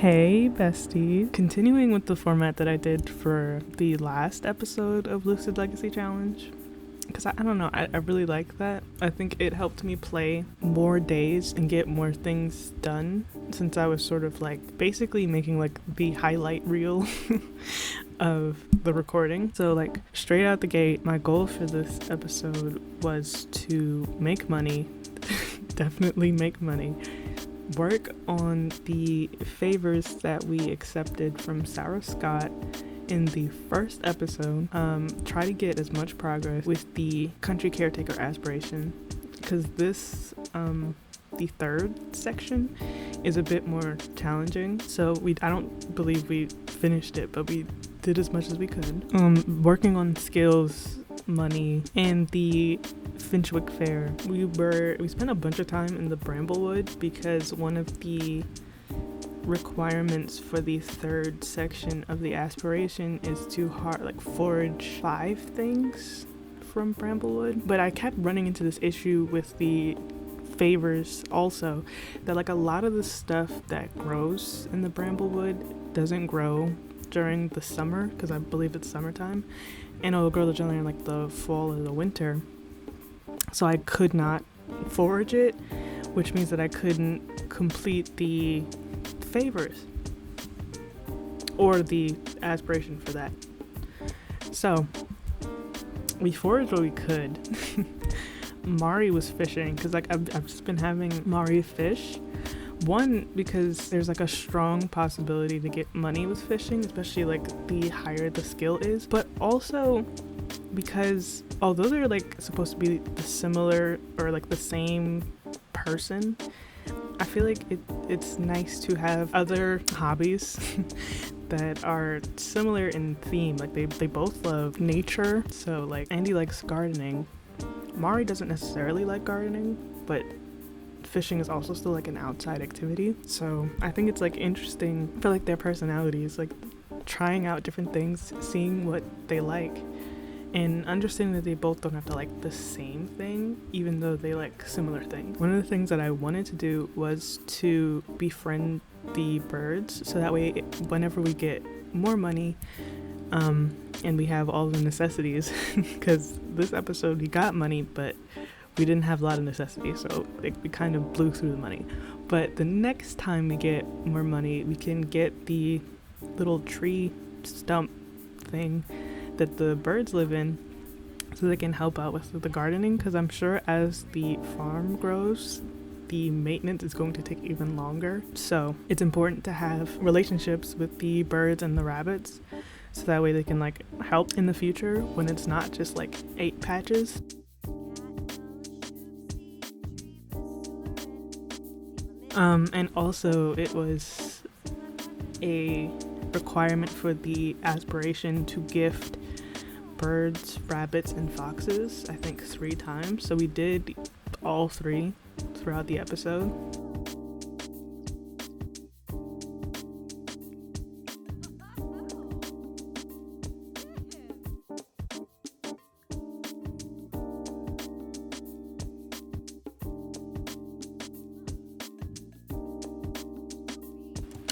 Hey bestie. Continuing with the format that I did for the last episode of Lucid Legacy Challenge, because I don't know, I really like that. I think it helped me play more days and get more things done, since I was sort of like basically making like the highlight reel of the recording. So like straight out the gate, my goal for this episode was to make money, definitely make money, work on the favors that we accepted from Sarah Scott in the first episode, try to get as much progress with the Country Caretaker aspiration, because this the third section is a bit more challenging. So I don't believe we finished it, but we did as much as we could. Working on skills, money, and the Finchwick fair. We spent a bunch of time in the Bramblewood because one of the requirements for the third section of the aspiration is to forage 5 things from Bramblewood. But I kept running into this issue with the favors also, that like a lot of the stuff that grows in the Bramblewood doesn't grow during the summer, because I believe it's summertime, and it'll grow generally in like the fall or the winter. So I could not forage it, which means that I couldn't complete the favors or the aspiration for that. So we foraged what we could. Mari was fishing because like I've just been having Mari fish. One, because there's like a strong possibility to get money with fishing, especially like the higher the skill is, but also because although they're like supposed to be the similar or like the same person, I feel like it's nice to have other hobbies that are similar in theme. Like they both love nature, so like Andy likes gardening. Mari doesn't necessarily like gardening, but fishing is also still like an outside activity. So I think it's like interesting for like their personalities, like trying out different things, seeing what they like, and understanding that they both don't have to like the same thing, even though they like similar things. One of the things that I wanted to do was to befriend the birds, so that way whenever we get more money, and we have all the necessities, because this episode we got money, but we didn't have a lot of necessities, so like, we kind of blew through the money. But the next time we get more money, we can get the little tree stump thing that the birds live in, so they can help out with the gardening, because I'm sure as the farm grows, the maintenance is going to take even longer. So it's important to have relationships with the birds and the rabbits, so that way they can like help in the future when it's not just like 8 patches. And also it was a requirement for the aspiration to gift birds, rabbits, and foxes, I think 3 times. So we did all 3 throughout the episode.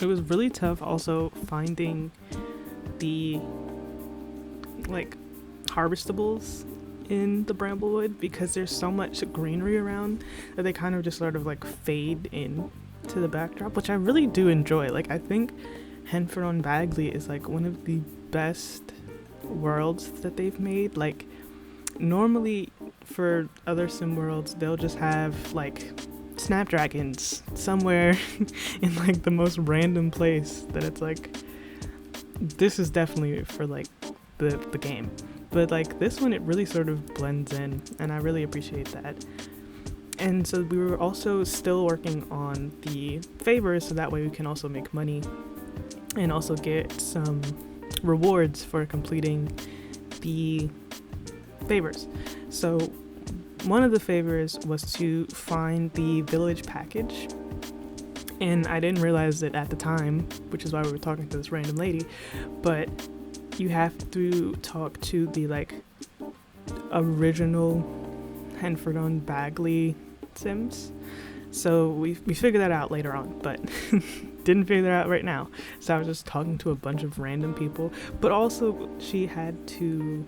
It was really tough also finding the like harvestables in the Bramblewood, because there's so much greenery around that they kind of just sort of like fade in to the backdrop, which I really do enjoy. Like I think Henford on Bagley is like one of the best worlds that they've made. Like normally for other sim worlds they'll just have like snapdragons somewhere in like the most random place that it's like, this is definitely for like the game. But like this one, it really sort of blends in, and I really appreciate that. And so we were also still working on the favors, so that way we can also make money and also get some rewards for completing the favors. So one of the favors was to find the village package, and I didn't realize it at the time, which is why we were talking to this random lady, but you have to talk to the like original Henford on Bagley Sims. So we figured that out later on, but didn't figure that out right now. So I was just talking to a bunch of random people, but also she had to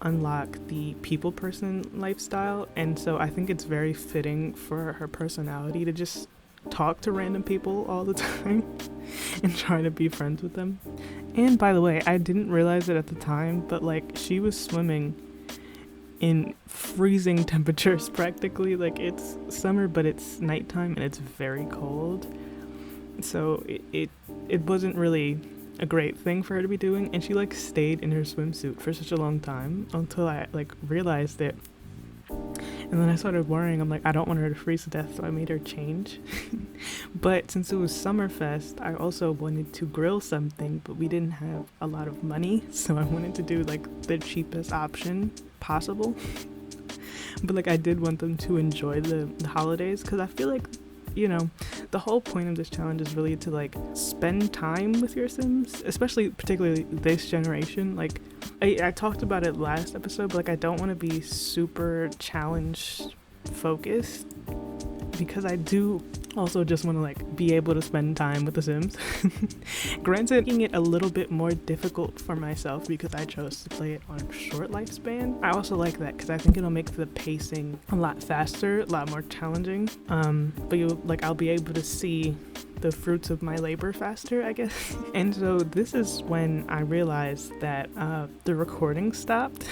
unlock the people person lifestyle, and so I think it's very fitting for her personality to just talk to random people all the time and try to be friends with them. And by the way, I didn't realize it at the time, but like she was swimming in freezing temperatures practically. Like it's summer, but it's nighttime and it's very cold, so it wasn't really a great thing for her to be doing. And she like stayed in her swimsuit for such a long time until I like realized it. And then I started worrying. I'm like, I don't want her to freeze to death, so I made her change. But since it was Summerfest, I also wanted to grill something, but we didn't have a lot of money, so I wanted to do like the cheapest option possible. But like I did want them to enjoy the holidays, because I feel like, you know, the whole point of this challenge is really to like spend time with your Sims, especially particularly this generation. Like I talked about it last episode, but like I don't want to be super challenge focused, because I do also just want to like be able to spend time with the Sims. Granted, making it a little bit more difficult for myself because I chose to play it on a short lifespan. I also like that because I think it'll make the pacing a lot faster, a lot more challenging. But I'll be able to see the fruits of my labor faster, I guess. And so this is when I realized that the recording stopped.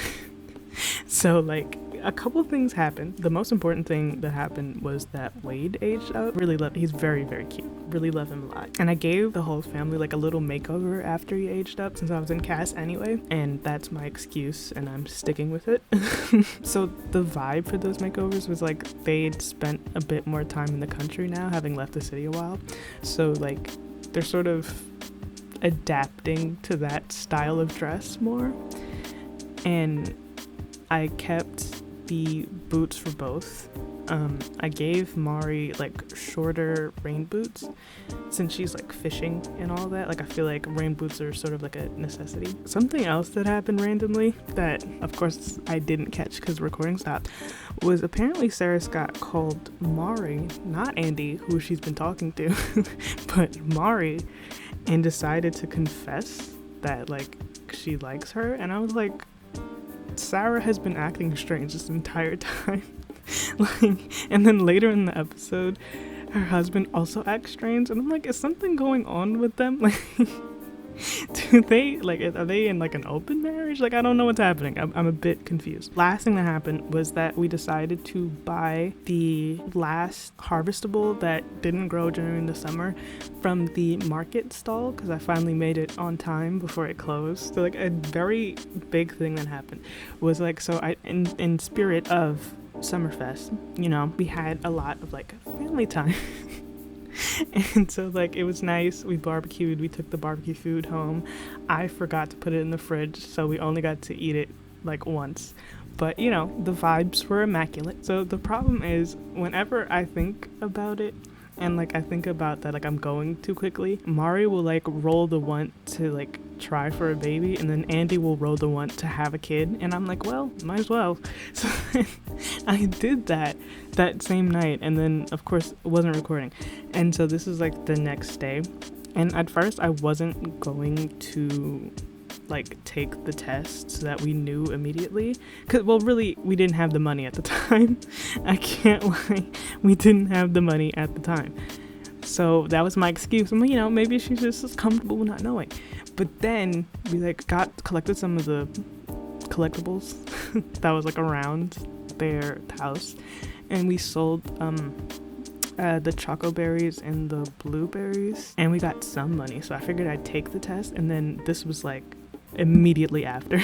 So like a couple things happened. The most important thing that happened was that Wade aged up. He's very, very cute. Really love him a lot. And I gave the whole family like a little makeover after he aged up, since I was in cast anyway. And that's my excuse, and I'm sticking with it. So the vibe for those makeovers was like they'd spent a bit more time in the country now, having left the city a while. So like they're sort of adapting to that style of dress more. And I kept the boots for both. I gave Mari like shorter rain boots since she's like fishing and all that. Like I feel like rain boots are sort of like a necessity. Something else that happened randomly that of course I didn't catch because recording stopped was apparently Sarah Scott called Mari, not Andy, who she's been talking to, but Mari, and decided to confess that like she likes her. And I was like, Sarah has been acting strange this entire time. And then later in the episode, her husband also acts strange, and I'm like, is something going on with them? Like, are they in like an open marriage? Like, I don't know what's happening. I'm a bit confused. Last thing that happened was that we decided to buy the last harvestable that didn't grow during the summer from the market stall, because I finally made it on time before it closed. So like a very big thing that happened was like, so I in spirit of Summerfest, you know, we had a lot of like family time. And so like it was nice. We barbecued. We took the barbecue food home. I forgot to put it in the fridge, so we only got to eat it like once. But you know, the vibes were immaculate. So the problem is, whenever I think about it, and like I think about that like I'm going too quickly, Mari will like roll the want to like try for a baby, and then Andy will roll the want to have a kid, and I'm like, well, might as well. So I did that same night, and then of course wasn't recording. And so this is like the next day, and at first I wasn't going to like take the test so that we knew immediately, because well really we didn't have the money at the time. I can't lie, we didn't have the money at the time, so that was my excuse. I'm like, you know, maybe she's just comfortable with not knowing. But then we like collected some of the collectibles that was like around their house, and we sold the choco berries and the blueberries, and we got some money. So I figured I'd take the test, and then this was like immediately after.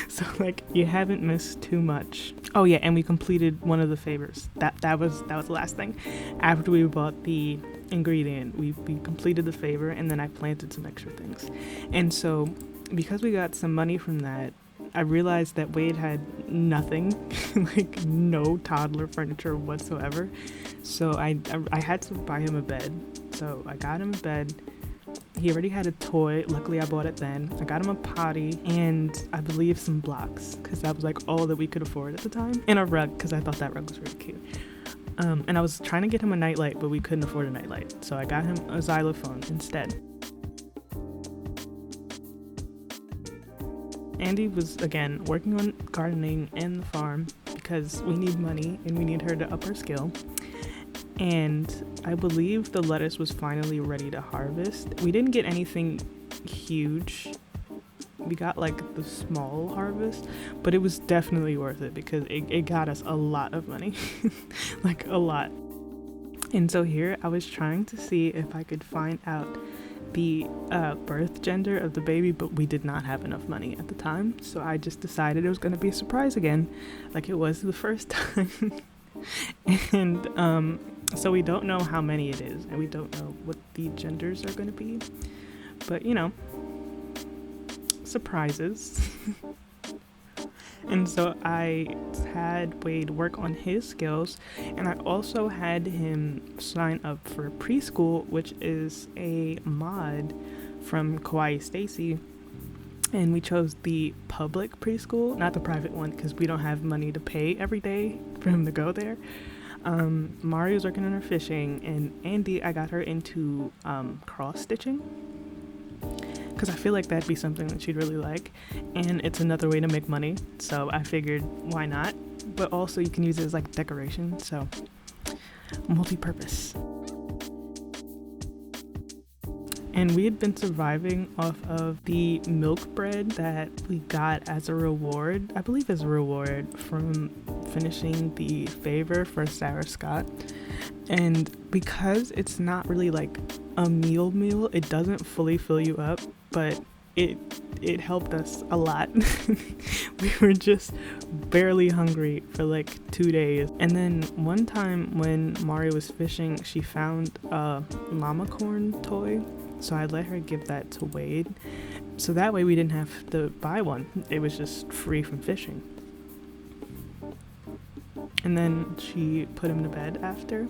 So like you haven't missed too much. Oh yeah, and we completed one of the favors. That was the last thing. After we bought the ingredient, we completed the favor, and then I planted some extra things. And so because we got some money from that, I realized that Wade had nothing, like no toddler furniture whatsoever. So I had to buy him a bed. So I got him a bed. He already had a toy. Luckily I bought it then. I got him a potty and I believe some blocks, because that was like all that we could afford at the time. And a rug, because I thought that rug was really cute. And I was trying to get him a nightlight, but we couldn't afford a nightlight, so I got him a xylophone instead. Andy was, again, working on gardening and the farm because we need money and we need her to up her skill. And I believe the lettuce was finally ready to harvest. We didn't get anything huge. We got like the small harvest, but it was definitely worth it because it got us a lot of money. Like a lot. And so here I was trying to see if I could find out the birth gender of the baby, but we did not have enough money at the time, so I just decided it was going to be a surprise again, like it was the first time. And so we don't know how many it is, and we don't know what the genders are going to be, but you know, surprises. And so I had Wade work on his skills, and I also had him sign up for preschool, which is a mod from Kawaii Stacy. And we chose the public preschool, not the private one, because we don't have money to pay every day for him to go there. Mario's working on her fishing, and Andy, I got her into cross stitching, because I feel like that'd be something that she'd really like, and it's another way to make money, so I figured why not, but also you can use it as like decoration, so multi-purpose. And we had been surviving off of the milk bread that we got as a reward, I believe as a reward from finishing the favor for Sarah Scott. And because it's not really like a meal, it doesn't fully fill you up, but it helped us a lot. We were just barely hungry for like 2 days. And then one time when Mari was fishing, she found a llama corn toy, so I let her give that to Wade, so that way we didn't have to buy one. It was just free from fishing. And then she put him to bed after.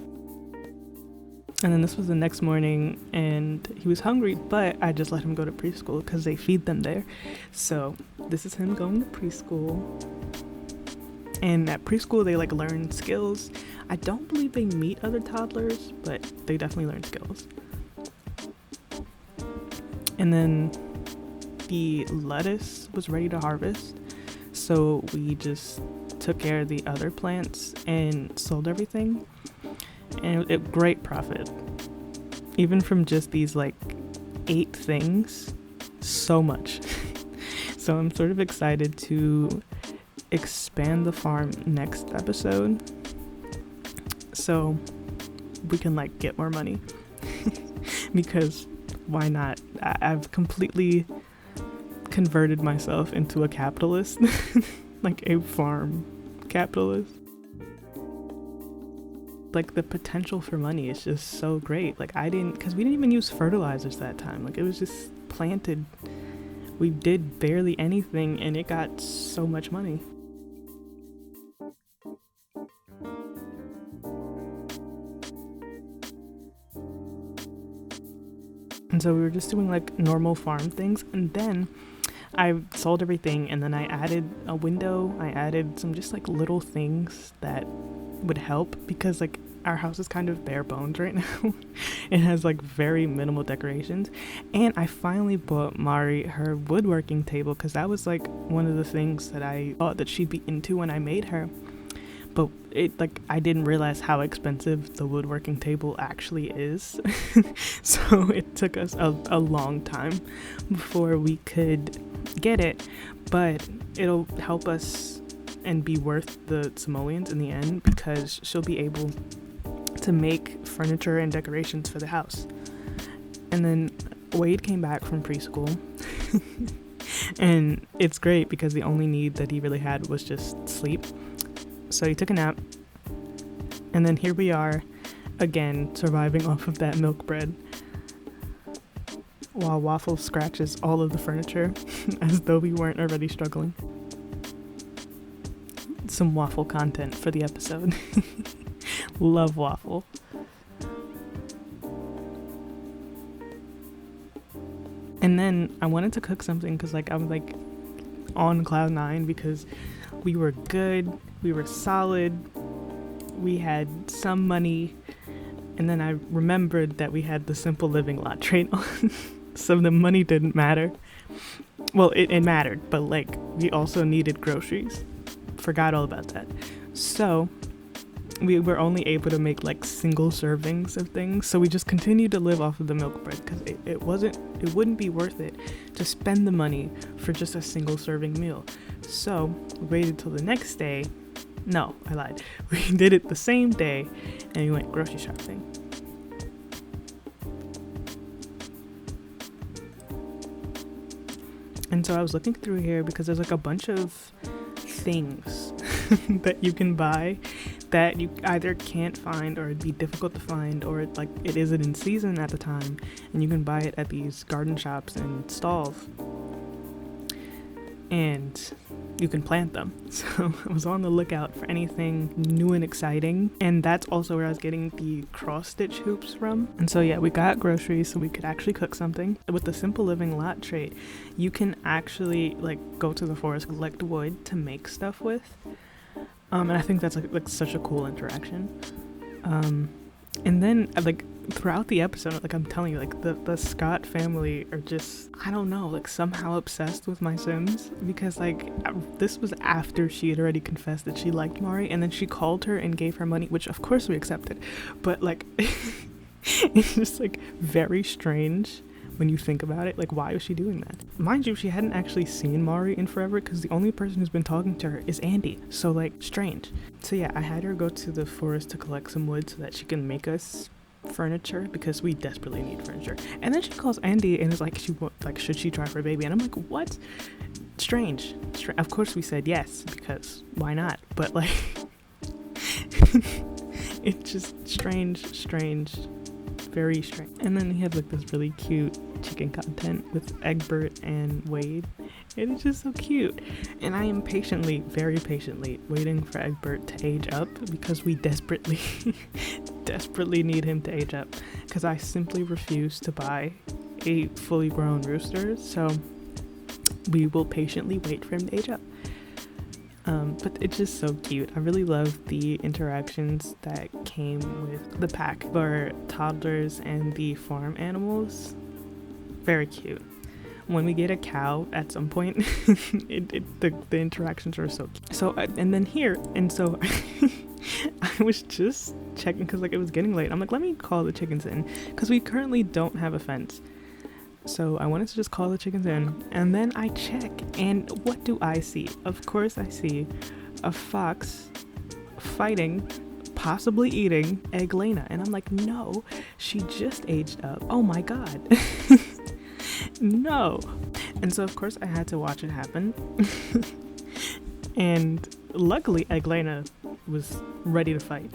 And then this was the next morning, and he was hungry, but I just let him go to preschool because they feed them there. So this is him going to preschool. And at preschool, they like learn skills. I don't believe they meet other toddlers, but they definitely learn skills. And then the lettuce was ready to harvest, so we just took care of the other plants and sold everything, and it great profit, even from just these like 8 things, so much. So I'm sort of excited to expand the farm next episode so we can like get more money. Because why not? I've completely converted myself into a capitalist. Like a farm capitalist. Like the potential for money is just so great. Like because we didn't even use fertilizers that time. Like it was just planted. We did barely anything and it got so much money. And so we were just doing like normal farm things, and then I sold everything, and then I added a window. I added some just like little things that would help, because like our house is kind of bare bones right now. It has like very minimal decorations. And I finally bought Mari her woodworking table, because that was like one of the things that I thought that she'd be into when I made her. But I didn't realize how expensive the woodworking table actually is. So it took us a long time before we could get it, but it'll help us and be worth the simoleons in the end, because she'll be able to make furniture and decorations for the house. And then Wade came back from preschool. And it's great because the only need that he really had was just sleep. So he took a nap, and then here we are again, surviving off of that milk bread, while Waffle scratches all of the furniture as though we weren't already struggling. Some Waffle content for the episode. Love Waffle. And then I wanted to cook something because I was on cloud 9, because we were good, we were solid, we had some money, and then I remembered that we had the simple living lot trade on. So the money didn't matter. Well, it mattered, but like we also needed groceries. Forgot all about that. So we were only able to make like single servings of things, so we just continued to live off of the milk bread because it wouldn't be worth it to spend the money for just a single serving meal. So we waited till the next day. No, I lied. We did it the same day, and we went grocery shopping. And so I was looking through here because there's like a bunch of things that you can buy that you either can't find, or it'd be difficult to find, or it isn't in season at the time, and you can buy it at these garden shops and stalls, and you can plant them. So I was on the lookout for anything new and exciting, and that's also where I was getting the cross stitch hoops from. And so yeah, we got groceries so we could actually cook something. With the simple living lot trade, you can actually like go to the forest, collect wood to make stuff with. And I think that's like such a cool interaction. And then like throughout the episode, like I'm telling you, like the Scott family are just, I don't know, like somehow obsessed with my Sims, because like this was after she had already confessed that she liked Mari, and then she called her and gave her money, which of course we accepted, but like it's just like very strange when you think about it. Like, why was she doing that? Mind you, she hadn't actually seen Mari in forever because the only person who's been talking to her is Andy. So like, strange. So yeah, I had her go to the forest to collect some wood so that she can make us furniture, because we desperately need furniture. And then she calls Andy and is like, should she try for a baby? And I'm like, what? Strange. Of course we said yes, because why not? But like it's just strange, very strange. And then he had like this really cute chicken content with Egbert and Wade. It is just so cute. And I am very patiently waiting for Egbert to age up, because we desperately need him to age up, because I simply refuse to buy a fully grown rooster. So we will patiently wait for him to age up. But it's just so cute. I really love the interactions that came with the pack for toddlers and the farm animals. Very cute. When we get a cow at some point, the interactions are so cute. So and then here, and so I was just checking because like it was getting late. I'm like, let me call the chickens in, because we currently don't have a fence. So I wanted to just call the chickens in, and then I check, and what do I see? Of course I see a fox fighting, possibly eating Eglena, and I'm like, no, she just aged up. Oh my god. No. And so of course I had to watch it happen. And luckily Eglena was ready to fight,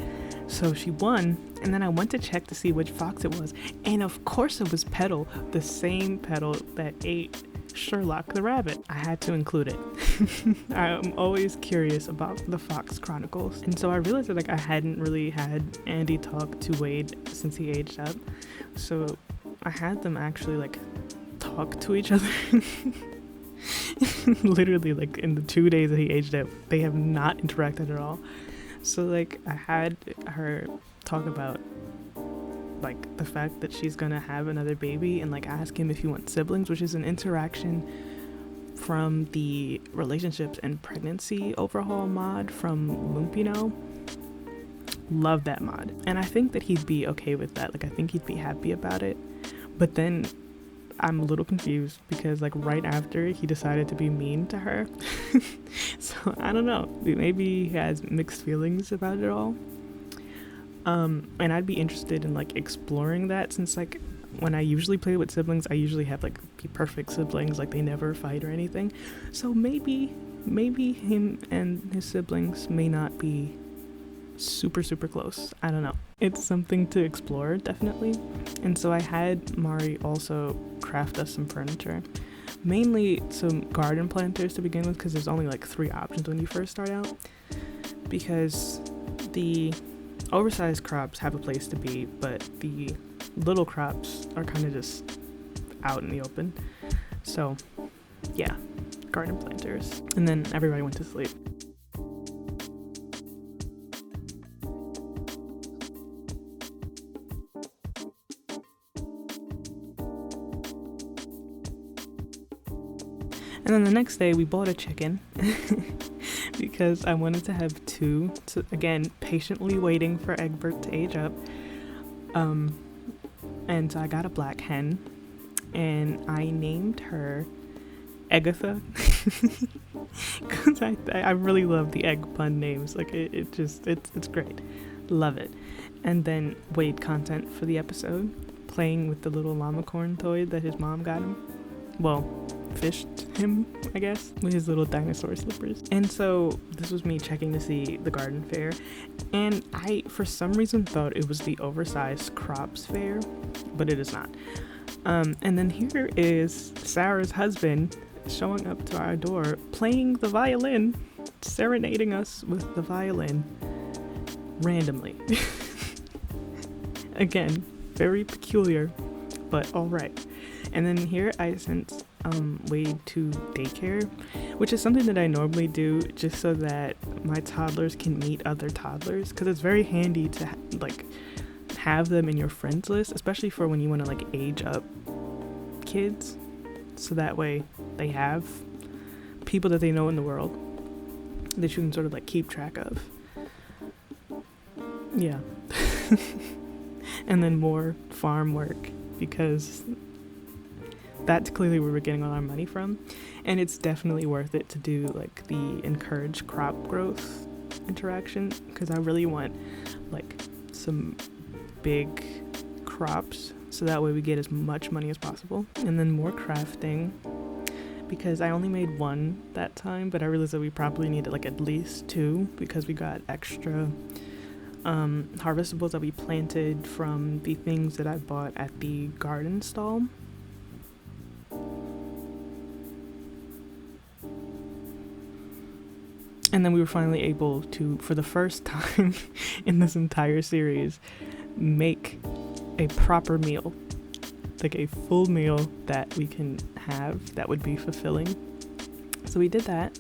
so she won. And then I went to check to see which fox it was, and of course it was Petal, the same Petal that ate Sherlock the rabbit. I had to include it. I'm always curious about the Fox Chronicles. And so I realized that like I hadn't really had Andy talk to Wade since he aged up, so I had them actually like talk to each other. Literally like in the 2 days that he aged up, they have not interacted at all. So like I had her talk about like the fact that she's gonna have another baby, and like ask him if he wants siblings, which is an interaction from the relationships and pregnancy overhaul mod from Lumpino. Love that mod, and I think that he'd be okay with that. Like I think he'd be happy about it. But then I'm a little confused because like right after he decided to be mean to her. So I don't know, maybe he has mixed feelings about it all. And I'd be interested in like exploring that, since like when I usually play with siblings, I usually have like the perfect siblings, like they never fight or anything. So maybe him and his siblings may not be super close. I don't know. It's something to explore, definitely. And so I had Mari also craft us some furniture, mainly some garden planters to begin with, because there's only like 3 options when you first start out, because the oversized crops have a place to be, but the little crops are kind of just out in the open. So yeah, garden planters. And then everybody went to sleep. And then the next day we bought a chicken because I wanted to have two. So again, patiently waiting for Egbert to age up. And so I got a black hen and I named her Egatha because I really love the egg pun names. Like it's great. Love it. And then Wade content for the episode, playing with the little llama corn toy that his mom got him. Well, fished him, I guess, with his little dinosaur slippers. And so this was me checking to see the garden fair, and I for some reason thought it was the oversized crops fair, but it is not. And then here is Sarah's husband showing up to our door, playing the violin, serenading us with the violin randomly. Again, very peculiar, but all right. And then here I sent Wade to daycare, which is something that I normally do just so that my toddlers can meet other toddlers, because it's very handy to have them in your friends list, especially for when you want to age up kids, so that way they have people that they know in the world that you can sort of keep track of. Yeah. And then more farm work, because that's clearly where we're getting all our money from, and it's definitely worth it to do the encourage crop growth interaction, because I really want some big crops, so that way we get as much money as possible. And then more crafting, because I only made one that time, but I realized that we probably needed at least two, because we got extra harvestables that we planted from the things that I bought at the garden stall. And then we were finally able to, for the first time in this entire series, make a proper meal, a full meal that we can have that would be fulfilling. So we did that.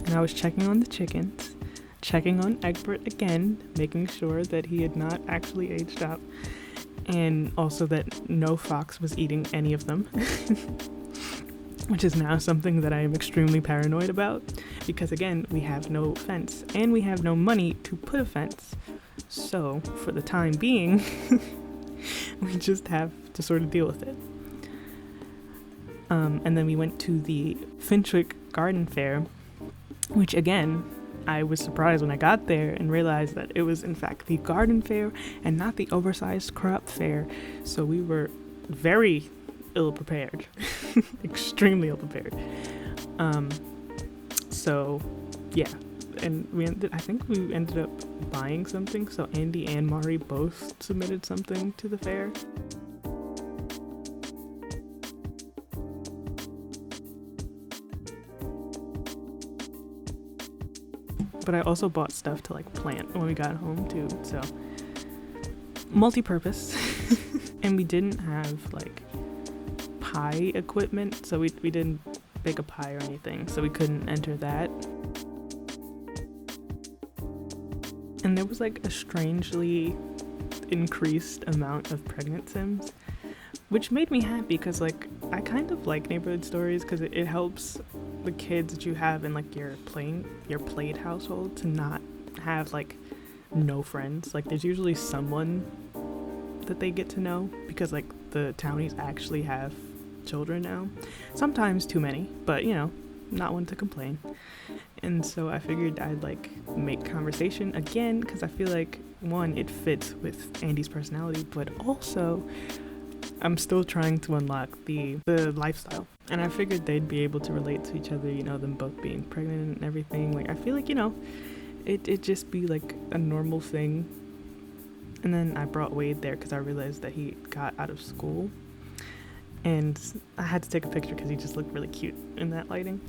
And I was checking on the chickens, checking on Egbert again, making sure that he had not actually aged up, and also that no fox was eating any of them, which is now something that I am extremely paranoid about, because again, we have no fence and we have no money to put a fence. So for the time being, we just have to sort of deal with it. And then we went to the Finchwick garden fair, which again, I was surprised when I got there and realized that it was in fact the garden fair and not the oversized crop fair. So we were very ill prepared, extremely ill prepared. So yeah, and I think we ended up buying something. So Andy and Mari both submitted something to the fair. But I also bought stuff to plant when we got home too, so multi-purpose. And we didn't have pie equipment, so we didn't bake a pie or anything, so we couldn't enter that. And there was a strangely increased amount of pregnant sims, which made me happy, because I kind of like neighborhood stories, because it helps the kids that you have in your played household to not have no friends. There's usually someone that they get to know, because the townies actually have children now, sometimes too many, but not one to complain. And so I figured I'd make conversation again, because I feel one, it fits with Andy's personality, but also I'm still trying to unlock the lifestyle. And I figured they'd be able to relate to each other, them both being pregnant and everything. I feel it'd just be a normal thing. And then I brought Wade there because I realized that he got out of school. And I had to take a picture because he just looked really cute in that lighting.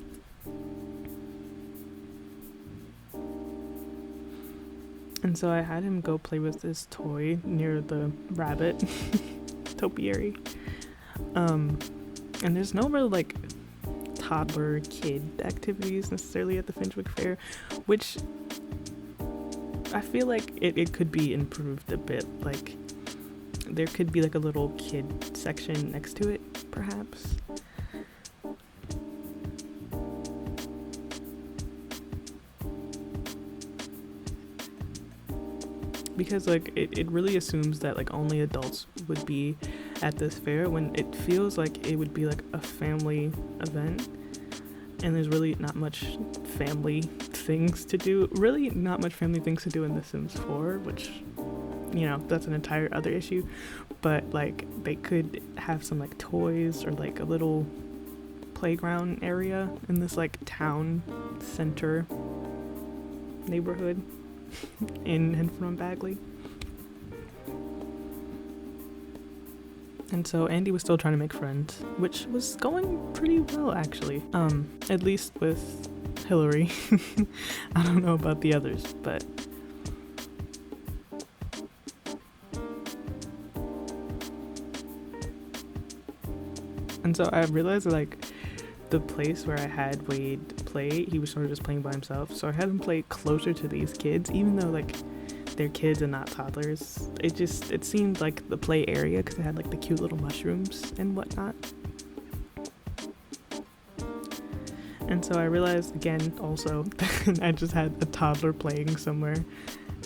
And so I had him go play with this toy near the rabbit topiary. And there's no real toddler kid activities necessarily at the Finchwick Fair, which I feel like it could be improved a bit. Like there could be like a little kid section next to it, perhaps. Because like it really assumes that like only adults would be at this fair, when it feels like it would be like a family event, and there's really not much family things to do. Really not much family things to do in The Sims 4, which, you know, that's an entire other issue. But like they could have some like toys or like a little playground area in this like town center neighborhood in and from Bagley. And so Andy was still trying to make friends, which was going pretty well actually. At least with Hillary. I don't know about the others, but and so I realized that like the place where I had Wade play, he was sort of just playing by himself. So I had him play closer to these kids, even though like they're kids and not toddlers. It seemed like the play area, because it had like the cute little mushrooms and whatnot. And so I realized again also that I just had a toddler playing somewhere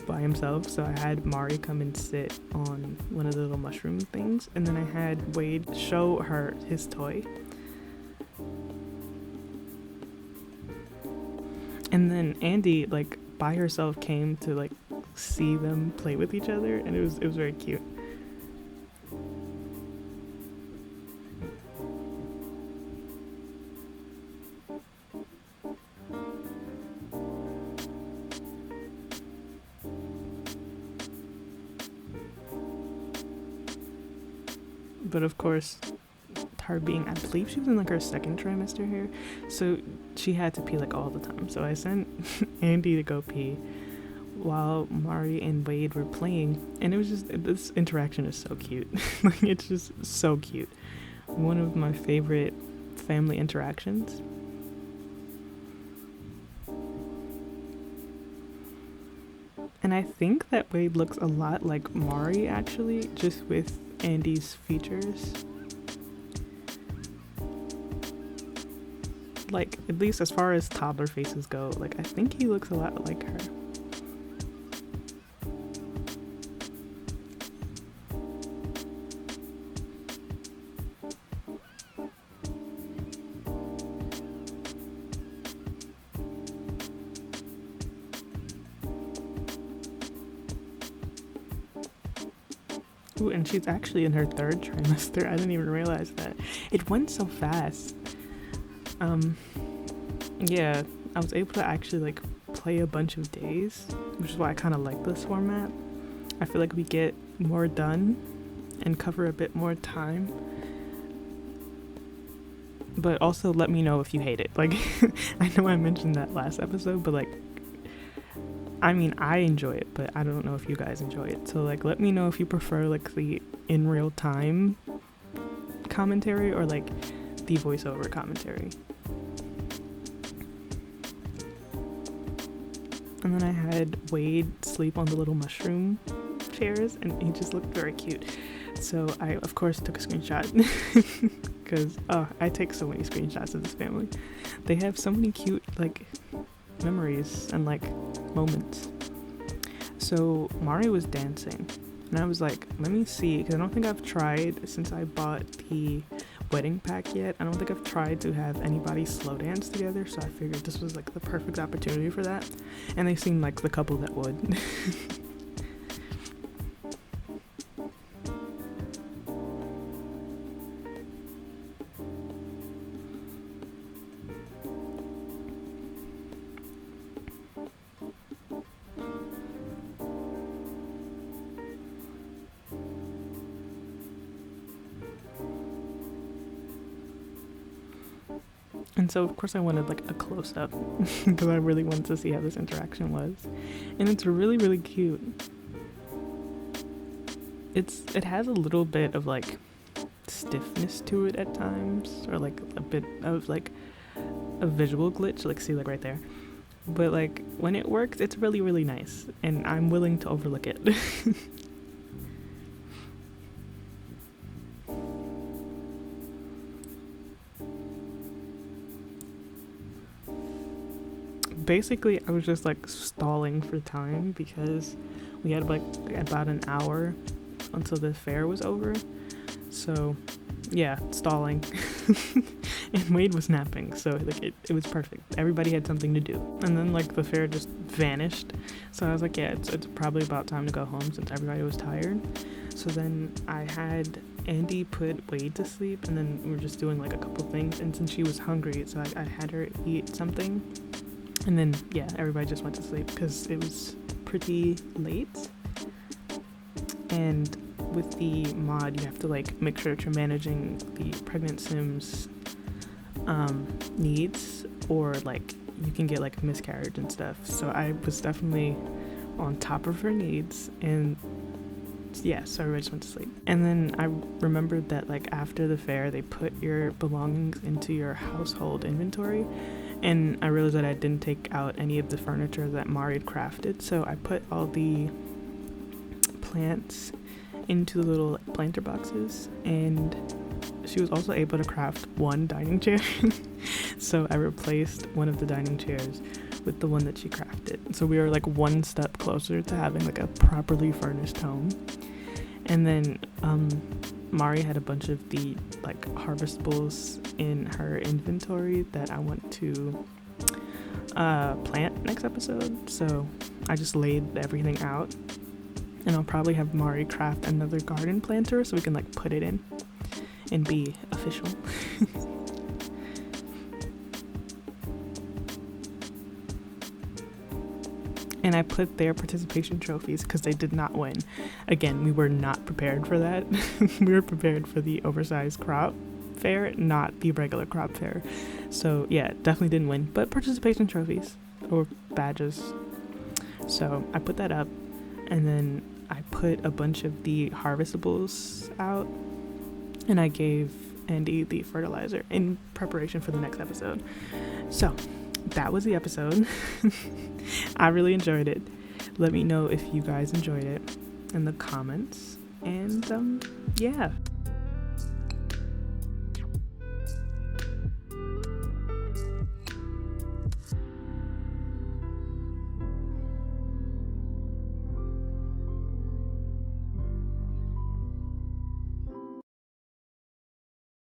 by himself. So I had Mari come and sit on one of the little mushroom things, and then I had Wade show her his toy. And then Andy, like, by herself came to, like, see them play with each other, and it was very cute. But of course, her being, I believe she was in like her second trimester here, so she had to pee like all the time. So I sent Andy to go pee while Mari and Wade were playing, and it was just, this interaction is so cute. Like, it's just so cute. One of my favorite family interactions. And I think that Wade looks a lot like Mari actually, just with Andy's features. Like, at least as far as toddler faces go, like, I think he looks a lot like her. Ooh, and she's actually in her third trimester. I didn't even realize that. It went so fast. Yeah, I was able to actually like play a bunch of days, which is why I kind of like this format. I feel like we get more done and cover a bit more time. But also let me know if you hate it. Like, I know I mentioned that last episode, but like, I mean, I enjoy it, but I don't know if you guys enjoy it. So like, let me know if you prefer like the in real time commentary or like the voiceover commentary. And then I had Wade sleep on the little mushroom chairs, and he just looked very cute. So I, of course, took a screenshot because I take so many screenshots of this family. They have so many cute like memories and like moments. So Mari was dancing, and I was like, let me see, because I don't think I've tried, since I bought the wedding pack yet, I don't think I've tried to have anybody slow dance together, so I figured this was like the perfect opportunity for that, and they seemed like the couple that would. And so of course I wanted like a close-up because I really wanted to see how this interaction was, and it's really, really cute. It has a little bit of like stiffness to it at times, or like a bit of like a visual glitch, like see, like right there. But like when it works, it's really, really nice, and I'm willing to overlook it. Basically, I was just like stalling for time because we had like about an hour until the fair was over. So yeah, stalling. And Wade was napping, so like it was perfect. Everybody had something to do. And then like the fair just vanished. So I was like, yeah, it's probably about time to go home since everybody was tired. So then I had Andy put Wade to sleep, and then we were just doing like a couple things. And since she was hungry, so I had her eat something. And then, yeah, everybody just went to sleep because it was pretty late. And with the mod, you have to like make sure that you're managing the pregnant Sims needs, or like you can get like miscarriage and stuff. So I was definitely on top of her needs, and yeah, so everybody just went to sleep. And then I remembered that like after the fair, they put your belongings into your household inventory. And I realized that I didn't take out any of the furniture that Mari had crafted, so I put all the plants into the little planter boxes, and she was also able to craft one dining chair. So I replaced one of the dining chairs with the one that she crafted. So we were like one step closer to having like a properly furnished home. And then Mari had a bunch of the like harvestables in her inventory that I want to plant next episode. So I just laid everything out, and I'll probably have Mari craft another garden planter so we can like put it in and be official. And I put their participation trophies because they did not win. Again, we were not prepared for that. We were prepared for the oversized crop fair, not the regular crop fair. So yeah, definitely didn't win, but participation trophies or badges. So I put that up, and then I put a bunch of the harvestables out, and I gave Andy the fertilizer in preparation for the next episode. So that was the episode. I really enjoyed it. Let me know if you guys enjoyed it in the comments. And yeah.